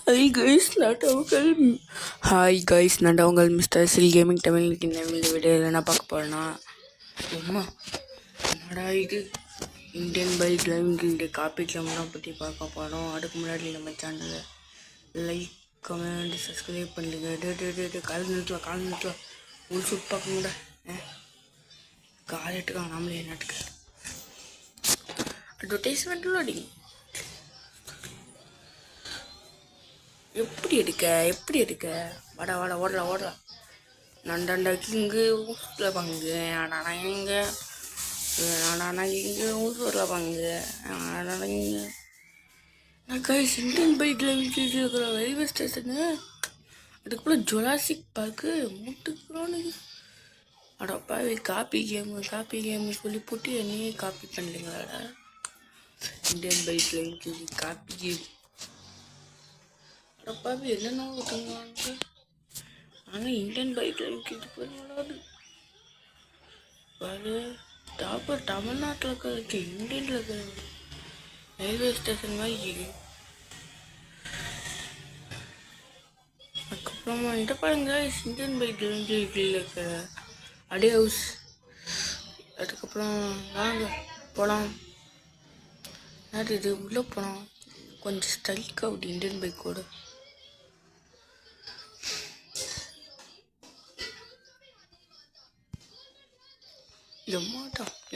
Hi guys, நான் உங்கள் mister சில் gaming தமிழுக்கு இந்த வீடியோவில் என்ன பார்க்க போகிறேன்னா, அம்மா என்னடா இது Indian bike driving copy camera பற்றி பார்க்க போகிறோம். அதுக்கு முன்னாடி நம்ம சேனலை லைக் கமெண்ட் சப்ஸ்கிரைப் பண்ணுங்க. கால் நிறுத்தலாம் ஒரு சுட் பார்க்க முடியல கால் எட்டுக்காங்க நாமளே நாட்டுக்கு அட்வர்டைஸ்மெண்ட்டில் அடிங்க. எப்படி எடுக்க வாடா ஓடலாம் நண்டாண்டா கிங்கு ஊசுல பங்கு இங்கே ஊசுல பங்கு இங்கே நான் இந்தியன் பைக்கில் இருக்கிற ரயில்வே ஸ்டேஷனு அதுக்குள்ள ஜொராசிக் பார்க்கு முட்டுக்குறோன்னு அடப்பாவே காப்பி கேமு சொல்லி போட்டு என்னையே காப்பி பண்ணலீங்களாடா. இந்தியன் பைக்கில் காப்பி கேம் அடப்பாவே என்னென்ன ஓட்டுவாங்க. ஆனால் இந்தியன் பைக்கில் இது பண்ணாது பாரு. டாப்பர் தமிழ்நாட்டில் இருக்கிற இந்தியனில் இருக்கிற ரயில்வே ஸ்டேஷன் மாதிரி. அதுக்கப்புறமா இந்த பாருங்க இந்தியன் பைக்கில் இருக்கிற அடே ஹவுஸ். அதுக்கப்புறம் நாங்கள் போகலாம். இது உள்ளே போனோம் கொஞ்சம் ஸ்டைல்க்கு அப்படி இந்தியன் பைக்கோடு.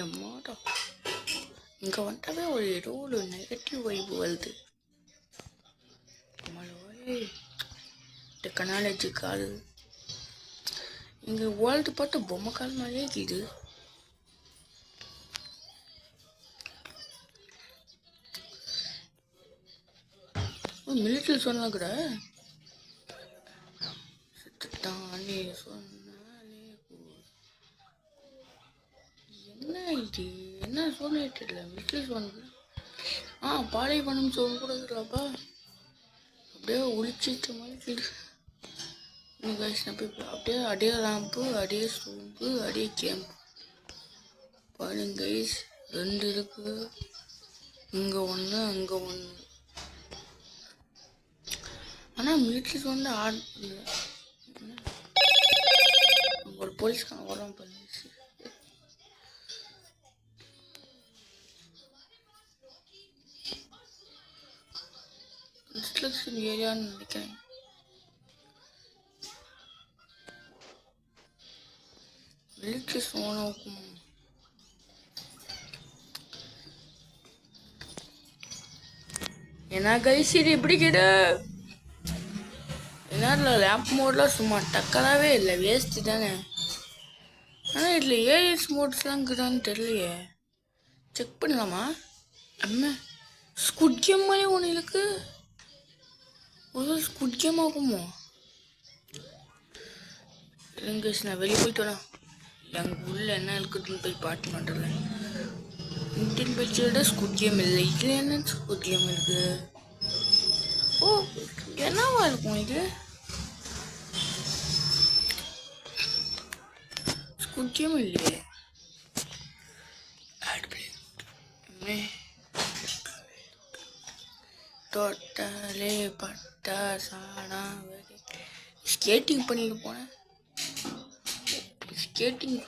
எம்மாட்டா இங்கே வந்துட்டாவே ஏதோ ஒரு நெகட்டிவ் வைப்பு வருது. டெக்னாலஜி கால் இங்கே வேர்ல்டு பார்த்து பொம்மை கால் மாதிரியே இருக்குது. மிலிட்ரி சொன்னா கூட என்ன சொல்லிட்டு இல்லை மிலிட்ரி சொன்னது. பாலைவனம் சொல்ல கூட இல்லப்பா, அப்படியே ஒழிச்சிட்ட மாதிரி. அப்படியே அடியே ராம்பு அடியே சூம்பு அடியே கேம்பு பாருங்க கைஸ். 2 இருக்கு, இங்கே ஒன்று அங்கே ஒன்று. ஆனால் மிலிட்ரி வந்து ஒரு போலீஸ்காரன் வரோம் பண்ணி கன்ஸ்ட்ரக்ஷன் ஏரியான்னு நினைக்கிறேன். மிலிட்ரி சோனாக்கும் என்ன கைஸ் இது இப்படி கேடு. என்ன லேம்ப் மோட்லாம் சும்மா டக்கராகவே இல்லை, வேஸ்ட்டு தானே. ஆனால் இதில் ஏஎஸ் மோட்ஸ்லாம் இருக்குதான்னு தெரியலையே. செக் பண்ணலாமா? ஸ்குட் கேம் மாதிரி ஒன்று இருக்கு. ஒரு ஸ்குட் கேம் ஆகுமோ? இல்லைங்க நான் வெளியே போயிட்டு வரேன். எங்கள் உள்ள என்ன இருக்குதுன்னு போய் பார்த்து பண்ணுறேன். இந்தியன் பைக்கோட ஸ்குட் கேம் இல்லை, இதில் என்ன ஸ்குட் கேம் இருக்கு? என்னவா இருக்கும் இது? ஸ்குட் கேம் இல்லையே. டோட்டலே பட்டா சாணா ஸ்கேட்டிங் பண்ணிட்டு போனேன். ஸ்கேட்டிங்